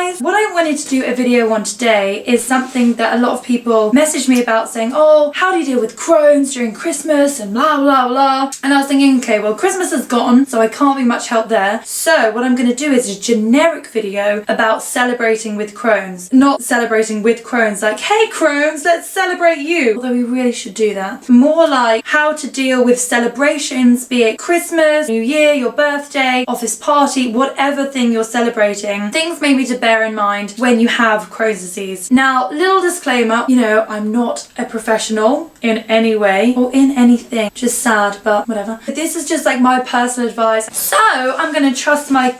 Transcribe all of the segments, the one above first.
guys, what I wanted to do a video on today is something that a lot of people messaged me about, saying, oh, how do you deal with Crohn's during Christmas and blah blah blah. And I was thinking, okay, well, Christmas is gone, so I can't be much help there. So what I'm going to do is a generic video about celebrating with Crohn's. Not celebrating with Crohn's like, hey Crohn's, let's celebrate you, although we really should do that. More like how to deal with celebrations, be it Christmas, New Year, your birthday, office party, whatever thing you're celebrating. Things maybe to bear in mind when you have Crohn's disease. Now, little disclaimer, you know, I'm not a professional in any way or in anything. Just sad, but whatever. But this is just like my personal advice. So I'm gonna trust my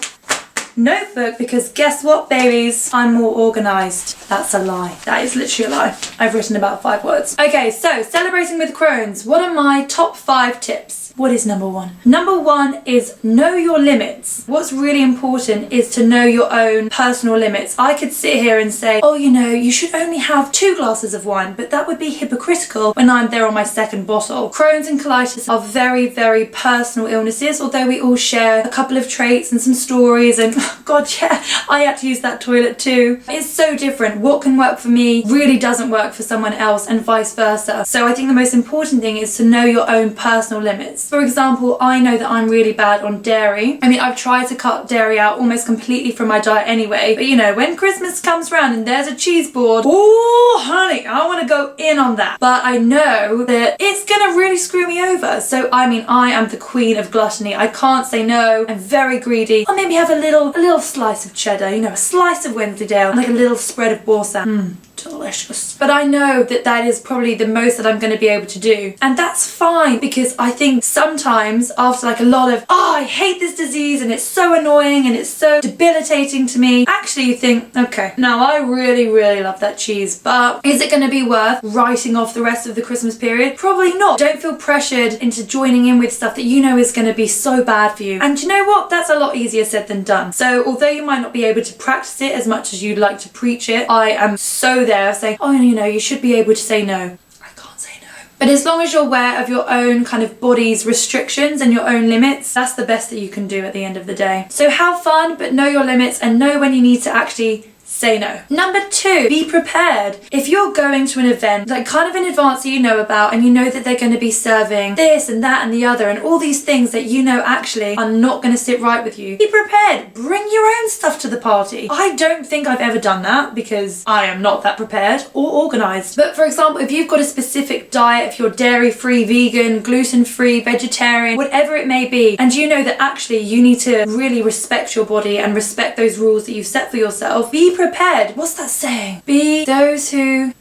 notebook, because guess what, babies? I'm more organised. That's a lie. That is literally a lie. I've written about 5 words. Okay, so celebrating with Crohn's. What are my top 5 tips? What is number 1? Number 1 is know your limits. What's really important is to know your own personal limits. I could sit here and say, oh, you know, you should only have 2 glasses of wine, but that would be hypocritical when I'm there on my 2nd bottle. Crohn's and colitis are very, very personal illnesses, although we all share a couple of traits and some stories, and God, yeah, I had to use that toilet too. It's so different. What can work for me really doesn't work for someone else, and vice versa. So I think the most important thing is to know your own personal limits. For example, I know that I'm really bad on dairy. I mean, I've tried to cut dairy out almost completely from my diet anyway, but you know, when Christmas comes around and there's a cheese board, oh honey, I want to go in on that. But I know that it's gonna really screw me over. So I mean, I am the queen of gluttony. I can't say no. I'm very greedy. I'll maybe have a little slice of cheddar, you know, a slice of Wensleydale, and like a little spread of balsam. Delicious. But I know that that is probably the most that I'm going to be able to do, and that's fine, because I think sometimes after like a lot of, oh, I hate this disease and it's so annoying and it's so debilitating to me, actually you think, okay, no, I really love that cheese, but is it going to be worth writing off the rest of the Christmas period? Probably not. Don't feel pressured into joining in with stuff that you know is going to be so bad for you. And you know what? That's a lot easier said than done. So although you might not be able to practice it as much as you'd like to preach it, I am so there saying, oh, you know, you should be able to say no. I can't say no. But as long as you're aware of your own kind of body's restrictions and your own limits, that's the best that you can do at the end of the day. So have fun, but know your limits and know when you need to actually say no. Number 2, be prepared. If you're going to an event like kind of in advance that you know about, and you know that they're going to be serving this and that and the other and all these things that you know actually are not going to sit right with you, be prepared. Bring your own stuff to the party. I don't think I've ever done that because I am not that prepared or organised. But for example, if you've got a specific diet, if you're dairy-free, vegan, gluten-free, vegetarian, whatever it may be, and you know that actually you need to really respect your body and respect those rules that you've set for yourself, be prepared. What's that saying? Be those who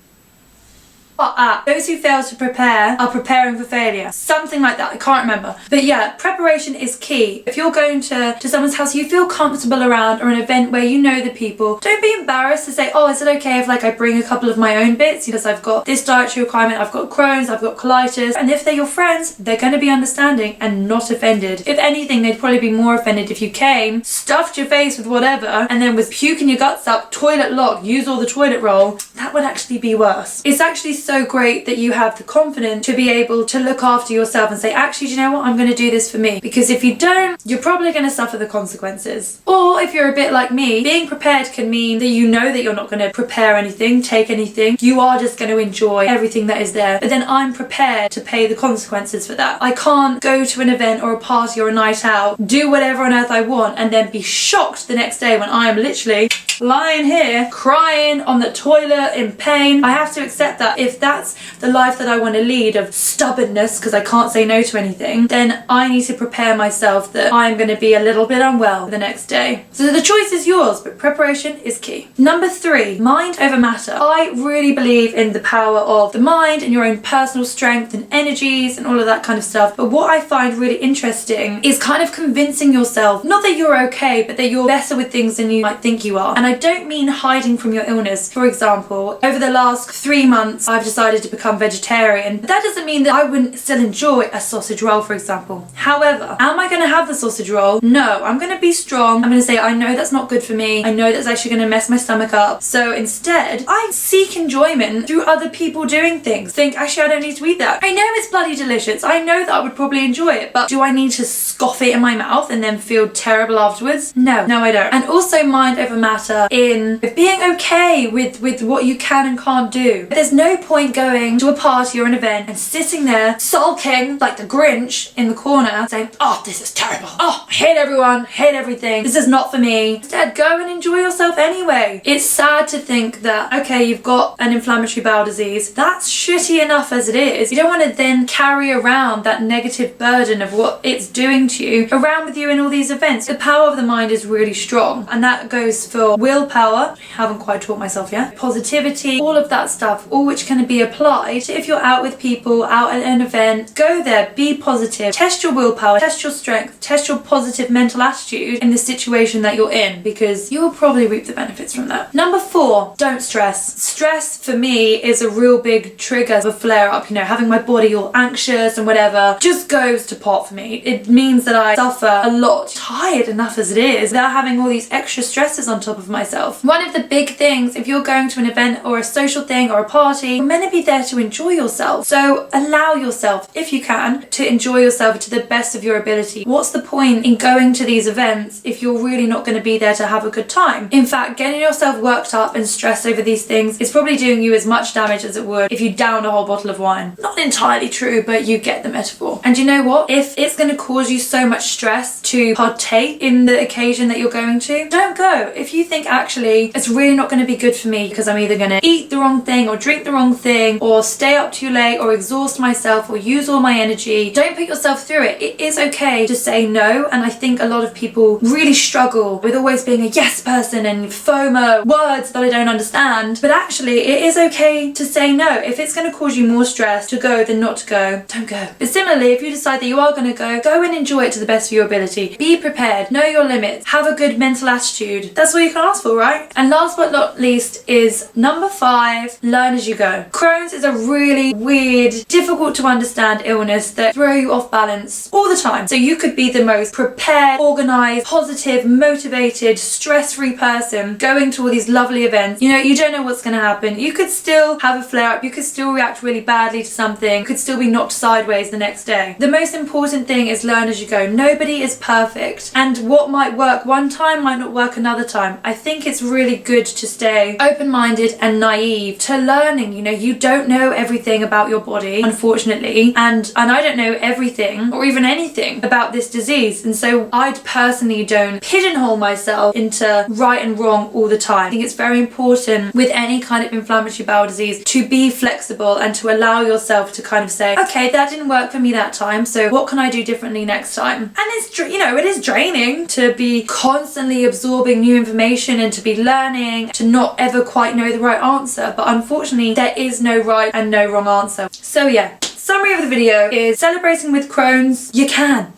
fail to prepare are preparing for failure. Something like that. I can't remember. But yeah, preparation is key. If you're going to someone's house you feel comfortable around, or an event where you know the people, don't be embarrassed to say, oh, is it okay if like I bring a couple of my own bits, because I've got this dietary requirement, I've got Crohn's, I've got colitis. And if they're your friends, they're going to be understanding and not offended. If anything, they'd probably be more offended if you came, stuffed your face with whatever, and then was puking your guts up, toilet locked, use all the toilet roll. That would actually be worse. It's actually so great that you have the confidence to be able to look after yourself and say, actually, do you know what, I'm going to do this for me. Because if you don't, you're probably going to suffer the consequences. Or if you're a bit like me, being prepared can mean that you know that you're not going to prepare anything, take anything, you are just going to enjoy everything that is there. But then I'm prepared to pay the consequences for that. I can't go to an event or a party or a night out, do whatever on earth I want, and then be shocked the next day when I am literally lying here crying on the toilet in pain. I have to accept that if that's the life that I want to lead, of stubbornness because I can't say no to anything, then I need to prepare myself that I'm going to be a little bit unwell the next day. So the choice is yours, but preparation is key. Number 3, mind over matter. I really believe in the power of the mind and your own personal strength and energies and all of that kind of stuff. But what I find really interesting is kind of convincing yourself, not that you're okay, but that you're better with things than you might think you are. And I don't mean hiding from your illness. For example, over the last 3 months, I've decided to become vegetarian. But that doesn't mean that I wouldn't still enjoy a sausage roll, for example. However, am I going to have the sausage roll? No, I'm going to be strong. I'm going to say, I know that's not good for me. I know that's actually going to mess my stomach up. So instead, I seek enjoyment through other people doing things. Think, actually, I don't need to eat that. I know it's bloody delicious. I know that I would probably enjoy it, but do I need to scoff it in my mouth and then feel terrible afterwards? No, I don't. And also mind over matter. better in being okay with what you can and can't do. There's no point going to a party or an event and sitting there sulking like the Grinch in the corner saying, oh, this is terrible. Oh, I hate everyone, hate everything. This is not for me. Instead, go and enjoy yourself anyway. It's sad to think that, okay, you've got an inflammatory bowel disease. That's shitty enough as it is. You don't want to then carry around that negative burden of what it's doing to you around with you in all these events. The power of the mind is really strong, and that goes for willpower. I haven't quite taught myself yet. Positivity, all of that stuff, all which can be applied. So if you're out with people, out at an event, go there, be positive, test your willpower, test your strength, test your positive mental attitude in the situation that you're in, because you will probably reap the benefits from that. Number 4, don't stress. Stress for me is a real big trigger of a flare up, you know, having my body all anxious and whatever just goes to pot for me. It means that I suffer a lot, tired enough as it is, without having all these extra stresses on top of myself. One of the big things, if you're going to an event or a social thing or a party, you're meant to be there to enjoy yourself. So allow yourself, if you can, to enjoy yourself to the best of your ability. What's the point in going to these events if you're really not going to be there to have a good time? In fact, getting yourself worked up and stressed over these things is probably doing you as much damage as it would if you downed a whole bottle of wine. Not entirely true, but you get the metaphor. And you know what? If it's going to cause you so much stress to partake in the occasion that you're going to, don't go. If you think actually it's really not going to be good for me because I'm either going to eat the wrong thing or drink the wrong thing or stay up too late or exhaust myself or use all my energy, don't put yourself through it. It is okay to say no, and I think a lot of people really struggle with always being a yes person and FOMO, words that I don't understand, but actually it is okay to say no. If it's going to cause you more stress to go than not to go, don't go. But similarly, if you decide that you are going to go and enjoy it to the best of your ability. Be prepared, know your limits, have a good mental attitude. That's all you can ask for, right? And last but not least is number 5, learn as you go. Crohn's is a really weird, difficult to understand illness that throw you off balance all the time. So you could be the most prepared, organized, positive, motivated, stress-free person going to all these lovely events. You know, you don't know what's going to happen. You could still have a flare-up. You could still react really badly to something. You could still be knocked sideways the next day. The most important thing is learn as you go. Nobody is perfect, and what might work one time might not work another time. I think it's really good to stay open-minded and naive to learning. You know, you don't know everything about your body, unfortunately, and I don't know everything or even anything about this disease, and so I personally don't pigeonhole myself into right and wrong all the time. I think it's very important with any kind of inflammatory bowel disease to be flexible and to allow yourself to kind of say, okay, that didn't work for me that time, so what can I do differently next time? And it's, you know, it is draining to be constantly absorbing new information and to be learning, to not ever quite know the right answer, but unfortunately there is no right and no wrong answer. So yeah, summary of the video is celebrating with Crohn's. You can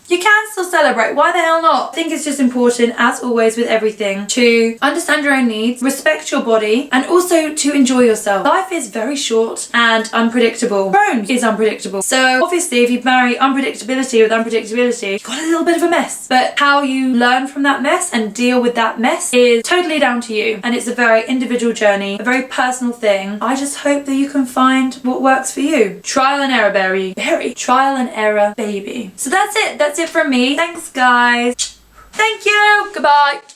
still celebrate. Why the hell not? I think it's just important, as always with everything, to understand your own needs, respect your body, and also to enjoy yourself. Life is very short and unpredictable. Crohn's is unpredictable. So obviously if you marry unpredictability with unpredictability, you've got a little bit of a mess. But how you learn from that mess and deal with that mess is totally down to you. And it's a very individual journey, a very personal thing. I just hope that you can find what works for you. Trial and error, berry. Trial and error, baby. So that's it. That's it from me. Thanks, guys. Thank you. Goodbye.